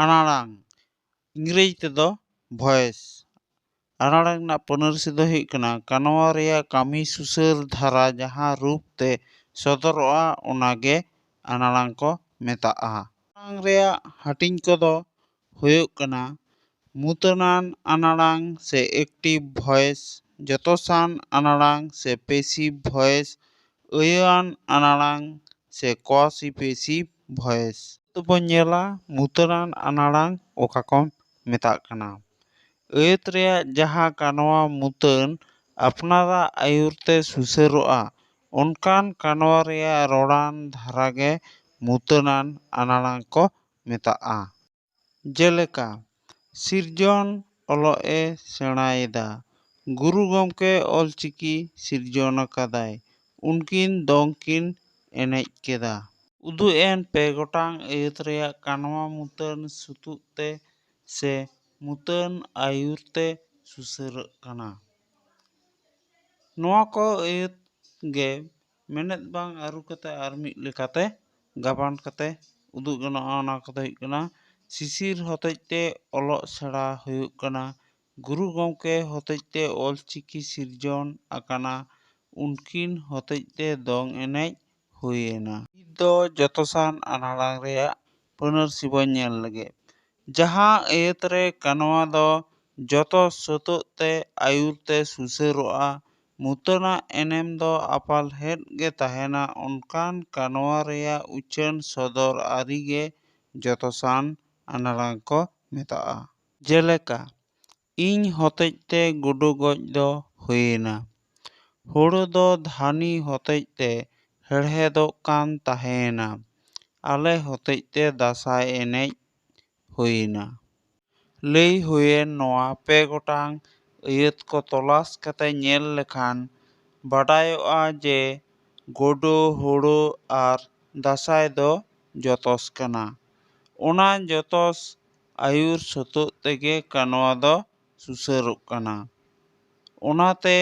ᱟᱱᱟᱲᱟᱝ ᱤᱝᱨᱮᱡᱤ ᱛᱮᱫᱚ ᱵᱷᱚᱭᱮᱥ᱾ ᱟᱱᱟᱲᱟᱝ ᱨᱮᱱᱟᱜ ᱯᱟᱹᱱᱟᱹᱨᱥᱤ ᱫᱚ ᱦᱩᱭᱩᱜ ᱠᱟᱱᱟ ᱠᱟᱱᱣᱟ ᱨᱮᱭᱟᱜ ᱠᱟᱹᱢᱤ ᱥᱩᱥᱟᱹᱨ ᱫᱷᱟᱨᱟ ᱡᱟᱦᱟᱸ ᱨᱩᱯ ᱛᱮ ᱥᱚᱫᱚᱨᱚᱜᱼᱟ ᱚᱱᱟᱜᱮ ᱟᱱᱟᱲᱟᱝ ᱠᱚ ᱢᱮᱛᱟᱜᱼᱟ᱾ ᱟᱱᱟᱲᱟᱝ ᱨᱮᱭᱟᱜ ᱦᱟᱹᱴᱤᱧ ᱠᱚᱫᱚ ᱦᱩᱭᱩᱜ ᱠᱟᱱᱟ ᱢᱩᱛᱟᱹᱱᱟᱱ ᱟᱱᱟᱲᱟᱝ ᱥᱮ ᱮᱠᱴᱤᱵᱷ ᱵᱷᱚᱭᱮᱥ, ᱡᱚᱛᱚᱥᱟᱱ ᱟᱱᱟᱲᱟᱝ ᱥᱮ ᱯᱮᱥᱤᱵᱷ ᱵᱷᱚᱭᱮᱥ, ᱟᱹᱭᱟᱹᱣᱟᱱ ᱟᱱᱟᱲᱟᱝ ᱥᱮ ᱠᱚᱣᱟᱥᱤ ᱯᱮᱥᱤᱵᱷ ᱵᱷᱚᱭᱮᱥ᱾ ᱛᱚᱵᱚᱱ ᱧᱮᱞᱟ ᱢᱩᱛᱟᱹᱱᱟᱱ ᱟᱱᱟᱲᱟᱝ ᱚᱠᱟ ᱠᱚ ᱢᱮᱛᱟᱜ ᱠᱟᱱᱟ᱾ ᱟᱹᱭᱟᱹᱛ ᱨᱮᱭᱟᱜ ᱡᱟᱦᱟᱸ ᱠᱟᱱᱣᱟ ᱢᱩᱛᱟᱹᱱ ᱟᱯᱱᱟᱨᱟᱜ ᱟᱹᱭᱩᱨ ᱛᱮ ᱥᱩᱥᱟᱹᱨᱚᱜᱼᱟ ᱚᱱᱠᱟᱱ ᱠᱟᱱᱣᱟ ᱨᱮᱭᱟᱜ ᱨᱚᱲᱟᱱ ᱫᱷᱟᱨᱟᱜᱮ ᱢᱩᱛᱟᱹᱱᱟᱱ ᱟᱱᱟᱲᱟᱝ ᱠᱚ ᱢᱮᱛᱟᱜᱼᱟ᱾ ᱡᱮᱞᱮᱠᱟ ᱥᱤᱨᱡᱚᱱ ᱚᱞᱚᱜ ᱮ ᱥᱮᱬᱟᱭᱮᱫᱟ, ᱜᱩᱨᱩ ᱜᱚᱢᱠᱮ ᱚᱞᱪᱤᱠᱤ ᱥᱤᱨᱡᱚᱱ ᱟᱠᱟᱫᱟᱭ, ᱩᱱᱠᱤᱱ ᱫᱚᱝ ᱠᱤᱱ ᱮᱱᱮᱡ ᱠᱮᱫᱟ᱾ ᱩᱫᱩᱜ ᱮᱱ ᱯᱮ ᱜᱚᱴᱟᱝ ᱟᱹᱭᱟᱹᱛ ᱨᱮᱭᱟᱜ ᱠᱟᱱᱣᱟ ᱢᱩᱛᱟᱹᱱ ᱥᱩᱛᱩᱜ ᱛᱮ ᱥᱮ ᱢᱩᱛᱟᱹᱱ ᱟᱹᱭᱩᱨ ᱛᱮ ᱥᱩᱥᱟᱹᱨᱚᱜ ᱠᱟᱱᱟ᱾ ᱱᱚᱣᱟ ᱠᱚ ᱟᱹᱭᱟᱹᱛ ᱜᱮ ᱢᱮᱱᱮᱫ ᱵᱟᱝ ᱟᱹᱨᱩ ᱠᱟᱛᱮ ᱟᱨ ᱢᱤᱫ ᱞᱮᱠᱟᱛᱮ ᱜᱟᱵᱟᱱ ᱠᱟᱛᱮ ᱩᱫᱩᱜ ᱜᱟᱱᱚᱜᱼᱟ᱾ ᱚᱱᱟ ᱠᱚᱫᱚ ᱦᱩᱭᱩᱜ ᱠᱟᱱᱟ ᱥᱤᱥᱤᱨ ᱦᱚᱛᱮᱡ ᱛᱮ ᱚᱞᱚᱜ ᱥᱮᱬᱟ ᱦᱩᱭᱩᱜ ᱠᱟᱱᱟ, ᱜᱩᱨᱩ ᱜᱚᱢᱠᱮ ᱦᱚᱛᱮᱡ ᱛᱮ ᱚᱞᱪᱤᱠᱤ ᱥᱤᱨᱡᱚᱱ ᱟᱠᱟᱱᱟ, ᱩᱱᱠᱤᱱ ᱦᱚᱛᱮᱡ ᱛᱮ ᱫᱚᱝ ᱮᱱᱮᱡ ᱦᱩᱭᱮᱱᱟ᱾ ᱱᱤᱛ ᱫᱚ ᱡᱚᱛᱚᱥᱟᱱ ᱟᱱᱟᱲᱟᱝ ᱨᱮᱭᱟᱜ ᱯᱟᱹᱱᱟᱹᱨᱥᱤ ᱵᱚᱱ ᱧᱮᱞ ᱞᱮᱜᱮ᱾ ᱡᱟᱦᱟᱸ ᱟᱹᱭᱟᱹᱛ ᱨᱮ ᱠᱟᱱᱣᱟ ᱫᱚ ᱡᱚᱛᱚ ᱥᱟᱹᱛᱚᱜ ᱛᱮ ᱟᱹᱭᱩᱨ ᱛᱮ ᱥᱩᱥᱟᱹᱨᱚᱜᱼᱟ, ᱢᱩᱛᱟᱹᱱᱟᱜ ᱮᱱᱮᱢ ᱫᱚ ᱟᱯᱟᱞᱦᱮᱫ ᱜᱮ ᱛᱟᱦᱮᱱᱟ ᱚᱱᱠᱟᱱ ᱠᱟᱱᱣᱟ رᱮᱭᱟᱜ ᱩᱪᱷᱟᱹᱱ ᱥᱚᱫᱚᱨ ᱟᱹᱨᱤ ᱜᱮ ᱡᱚᱛᱚᱥᱟᱱ ᱟᱱᱟᱲᱟᱝ ᱠᱚ ᱢᱮᱛᱟᱜᱼᱟ᱾ ᱡᱮᱞᱮᱠᱟ ᱤᱧ ᱦᱚᱛᱮᱡ ᱛᱮ ᱜᱩᱰᱩ ᱜᱚᱡ ᱫᱚ ᱦᱩᱭᱮᱱᱟ, ᱦᱳᱲᱳ ᱫᱚ ᱫᱷᱟᱹᱱᱤ ᱦᱚᱛᱮᱡ ᱛᱮ ᱦᱮᱲᱦᱮᱫᱚᱜ ᱠᱟᱱ ᱛᱟᱦᱮᱸᱭᱮᱱᱟ, ᱟᱞᱮ ᱦᱚᱛᱮᱡ ᱛᱮ ᱫᱟᱸᱥᱟᱭ ᱮᱱᱮᱡ ᱦᱩᱭᱮᱱᱟ᱾ ᱞᱟᱹᱭ ᱦᱩᱭᱮᱱ ᱱᱚᱣᱟ ᱯᱮ ᱜᱚᱴᱟᱝ ᱟᱹᱭᱟᱹᱛ ᱠᱚ ᱛᱚᱞᱟᱥ ᱠᱟᱛᱮ ᱧᱮᱞ ᱞᱮᱠᱷᱟᱱ ᱵᱟᱰᱟᱭᱚᱜᱼᱟ ᱡᱮ ᱜᱳᱰᱳ, ᱦᱳᱲᱳ ᱟᱨ ᱫᱟᱸᱥᱟᱭ ᱫᱚ ᱡᱚᱛᱚᱥ ᱠᱟᱱᱟ᱾ ᱚᱱᱟ ᱡᱚᱛᱚᱥ ᱟᱹᱭᱩᱨ ᱥᱟᱹᱛᱚᱜ ᱛᱮᱜᱮ ᱠᱟᱱᱣᱟ ᱫᱚ ᱥᱩᱥᱟᱹᱨᱚᱜ ᱠᱟᱱᱟ᱾ ᱚᱱᱟᱛᱮ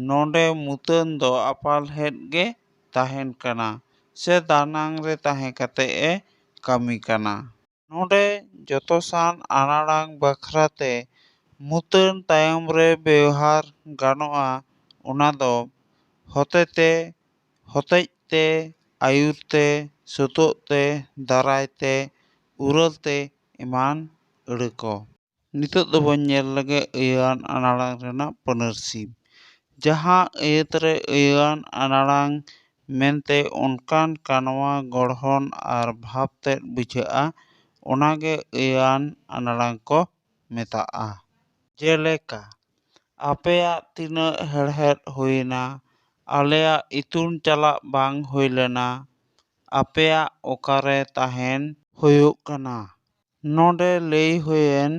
ᱱᱚᱰᱮ ᱢᱩᱛᱟᱹᱱ ᱫᱚ ᱟᱯᱟᱞᱦᱮᱫ ᱜᱮ ᱛᱟᱦᱮᱱ ᱠᱟᱱᱟ ᱥᱮ ᱫᱟᱱᱟᱝ ᱨᱮ ᱛᱟᱦᱮᱸ ᱠᱟᱛᱮ ᱮ ᱠᱟᱹᱢᱤ ᱠᱟᱱᱟ᱾ ᱱᱚᱰᱮ ᱡᱚᱛᱚᱥᱟᱱ ᱟᱱᱟᱲᱟᱝ ᱵᱟᱠᱷᱨᱟᱛᱮ ᱢᱩᱛᱟᱹᱱ ᱛᱟᱭᱚᱢ ᱨᱮ ᱵᱮᱣᱦᱟᱨ ᱜᱟᱱᱚᱜᱼᱟ ᱚᱱᱟ ᱫᱚ ᱦᱚᱛᱮᱛᱮ, ᱦᱚᱛᱮᱡ ᱛᱮ, ᱟᱹᱭᱩᱨ ᱛᱮ, ᱥᱟᱹᱛᱚᱜ ᱛᱮ, ᱫᱟᱨᱟᱭ ᱛᱮ, ᱩᱨᱟᱹᱞ ᱛᱮ ᱮᱢᱟᱱ ᱟᱹᱲᱟᱹ ᱠᱚ᱾ ᱱᱤᱛᱚᱜ ᱫᱚᱵᱚᱱ ᱧᱮᱞ ᱞᱮᱜᱮ ᱟᱹᱭᱟᱹᱣᱟᱱ ᱟᱱᱟᱲᱟᱝ ᱨᱮᱱᱟᱜ ᱯᱟᱹᱱᱟᱹᱨᱥᱤ᱾ ᱡᱟᱦᱟᱸ ᱟᱹᱭᱟᱹᱛ ᱨᱮ ᱟᱹᱭᱟᱹᱣᱟᱱ ᱟᱱᱟᱲᱟᱝ ᱢᱮᱱᱛᱮ ᱚᱱᱠᱟᱱ ᱠᱟᱱᱣᱟ ᱜᱚᱲᱦᱚᱱ ᱟᱨ ᱵᱷᱟᱵᱽ ᱛᱮᱫ ᱵᱩᱡᱷᱟᱹᱜᱼᱟ ᱚᱱᱟᱜᱮ ᱟᱹᱭᱟᱹᱣᱟᱱ ᱟᱱᱟᱲᱟᱝ ᱠᱚ ᱢᱮᱛᱟᱜᱼᱟ᱾ ᱡᱮᱞᱮᱠᱟ ᱟᱯᱮᱭᱟᱜ ᱛᱤᱱᱟᱹᱜ ᱦᱮᱲᱦᱮᱫ ᱦᱩᱭᱮᱱᱟ, ᱟᱞᱮᱭᱟᱜ ᱤᱛᱩᱱ ᱪᱟᱞᱟᱜ ᱵᱟᱝ ᱦᱩᱭ ᱞᱮᱱᱟ, ᱟᱯᱮᱭᱟᱜ ᱚᱠᱟᱨᱮ ᱛᱟᱦᱮᱱ ᱦᱩᱭᱩᱜ ᱠᱟᱱᱟ᱾ ᱱᱚᱰᱮ ᱞᱟᱹᱭ ᱦᱩᱭᱮᱱ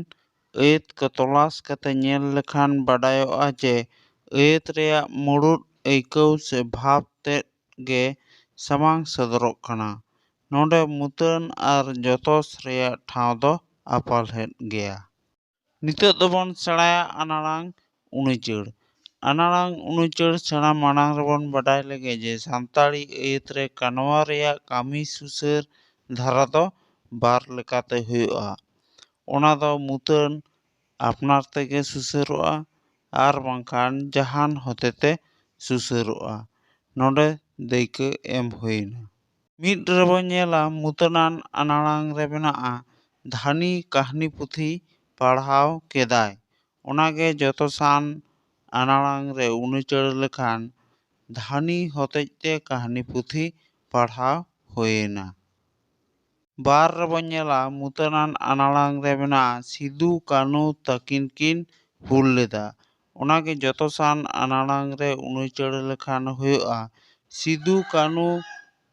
ᱟᱹᱭᱟᱹᱛ ᱠᱚ ᱛᱚᱞᱟᱥ ᱠᱟᱛᱮ ᱧᱮᱞ ᱞᱮᱠᱷᱟᱱ ᱵᱟᱰᱟᱭᱚᱜᱼᱟ ᱡᱮ ᱟᱹᱭᱟᱹᱛ رᱮᱭᱟᱜ ᱢᱩᱲᱩᱫ ᱟᱹᱭᱠᱟᱹᱣ ᱥᱮ ᱵᱷᱟᱵᱽ ᱛᱮᱫ ᱜᱮ ᱥᱟᱢᱟᱝ ᱥᱚᱫᱚᱨᱚᱜ ᱠᱟᱱᱟ᱾ ᱱᱚᱰᱮ ᱢᱩᱛᱟᱹᱱ ᱟᱨ ᱡᱚᱛᱚᱥ ᱨᱮᱭᱟᱜ ᱴᱷᱟᱶ ᱫᱚ ᱟᱯᱟᱞᱦᱮᱫ ᱜᱮᱭᱟ᱾ ᱱᱤᱛᱚᱜ ᱫᱚᱵᱚᱱ ᱥᱮᱬᱟᱭᱟ ᱟᱱᱟᱲᱟᱝ ᱩᱱᱩᱪᱟᱹᱲ᱾ ᱟᱱᱟᱲᱟᱝ ᱩᱱᱩᱪᱟᱹᱲ ᱥᱮᱬᱟ ᱢᱟᱲᱟᱝ ᱨᱮᱵᱚᱱ ᱵᱟᱰᱟᱭ ᱞᱮᱜᱮ ᱡᱮ ᱥᱟᱱᱛᱟᱲᱤ ᱟᱹᱭᱟᱹᱛ ᱨᱮ ᱠᱟᱱᱣᱟ ᱨᱮᱭᱟᱜ ᱠᱟᱹᱢᱤ ᱥᱩᱥᱟᱹᱨ ᱫᱷᱟᱨᱟ ᱫᱚ ᱵᱟᱨ ᱞᱮᱠᱟᱛᱮ ᱦᱩᱭᱩᱜᱼᱟ᱾ ᱚᱱᱟ ᱫᱚ ᱢᱩᱛᱟᱹᱱ ᱟᱯᱱᱟᱨ ᱛᱮᱜᱮ ᱥᱩᱥᱟᱹᱨᱚᱜᱼᱟ ᱟᱨ ᱵᱟᱝᱠᱷᱟᱱ ᱡᱟᱦᱟᱱ ᱦᱚᱛᱮᱛᱮ ᱥᱩᱥᱟᱹᱨᱚᱜᱼᱟ᱾ ᱱᱚᱰᱮ ᱫᱟᱹᱭᱠᱟᱹ ᱮᱢ ᱦᱩᱭᱮᱱᱟ᱾ ᱢᱤᱫ ᱨᱮᱵᱚᱱ ᱧᱮᱞᱟ ᱢᱩᱛᱟᱹᱱᱟᱱ ᱟᱱᱟᱲᱟᱝ ᱨᱮ ᱢᱮᱱᱟᱜᱼᱟ ᱫᱷᱟᱹᱱᱤ ᱠᱟᱹᱦᱱᱤ ᱯᱩᱛᱷᱤ ᱯᱟᱲᱦᱟᱣ ᱠᱮᱫᱟᱭ, ᱚᱱᱟᱜᱮ ᱡᱚᱛᱚᱥᱟᱱ ᱟᱱᱟᱲᱟᱝ ᱨᱮ ᱩᱱᱩᱪᱟᱹᱲ ᱞᱮᱠᱷᱟᱱ ᱫᱷᱟᱹᱱᱤ ᱦᱚᱛᱮᱡ ᱛᱮ ᱠᱟᱹᱦᱱᱤ ᱯᱩᱛᱷᱤ ᱯᱟᱲᱦᱟᱣ ᱦᱩᱭᱮᱱᱟ᱾ ᱵᱟᱨ ᱨᱮᱵᱚᱱ ᱧᱮᱞᱟ ᱢᱩᱛᱟᱹᱱᱟᱱ ᱟᱱᱟᱲᱟᱝ ᱨᱮ ᱢᱮᱱᱟᱜᱼᱟ ᱥᱤᱫᱩ ᱠᱟᱹᱱᱩ ᱛᱟᱹᱠᱤᱱ ᱠᱤᱱ ᱦᱩᱞ ᱞᱮᱫᱟ, ᱚᱱᱟᱜᱮ ᱡᱚᱛᱚᱥᱟᱱ ᱟᱱᱟᱲᱟᱝ ᱨᱮ ᱩᱱᱩᱪᱟᱹᱲ ᱞᱮᱠᱷᱟᱱ ᱦᱩᱭᱩᱜᱼᱟ ᱥᱤᱫᱩ ᱠᱟᱹᱱᱩ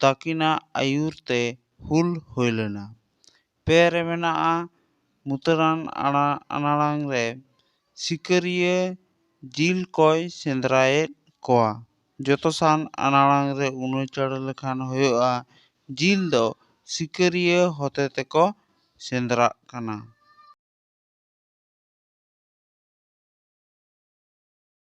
ᱛᱟᱹᱠᱤᱱᱟᱜ ᱟᱹᱭᱩᱨ ᱛᱮ ᱦᱩᱞ ᱦᱩᱭ ᱞᱮᱱᱟ᱾ ᱯᱮ ᱨᱮ ᱢᱮᱱᱟᱜᱼᱟ ᱢᱩᱛᱟᱹᱱᱟᱱ ᱟᱱᱟᱲᱟᱝ ᱨᱮ ᱥᱤᱠᱟᱹᱨᱤᱭᱟᱹ ᱡᱤᱞ ᱠᱚᱭ ᱥᱮᱸᱫᱽᱨᱟᱭᱮᱫ ᱠᱚᱣᱟ, ᱡᱚᱛᱚᱥᱟᱱ ᱟᱱᱟᱲᱟᱝ ᱨᱮ ᱩᱱᱩᱪᱟᱹᱲ ᱞᱮᱠᱷᱟᱱ ᱦᱩᱭᱩᱜᱼᱟ ᱡᱤᱞ ᱫᱚ ᱥᱤᱠᱟᱹᱨᱤᱭᱟᱹ ᱦᱚᱛᱮ ᱛᱮᱠᱚ ᱥᱮᱸᱫᱽᱨᱟᱜ ᱠᱟᱱᱟ᱾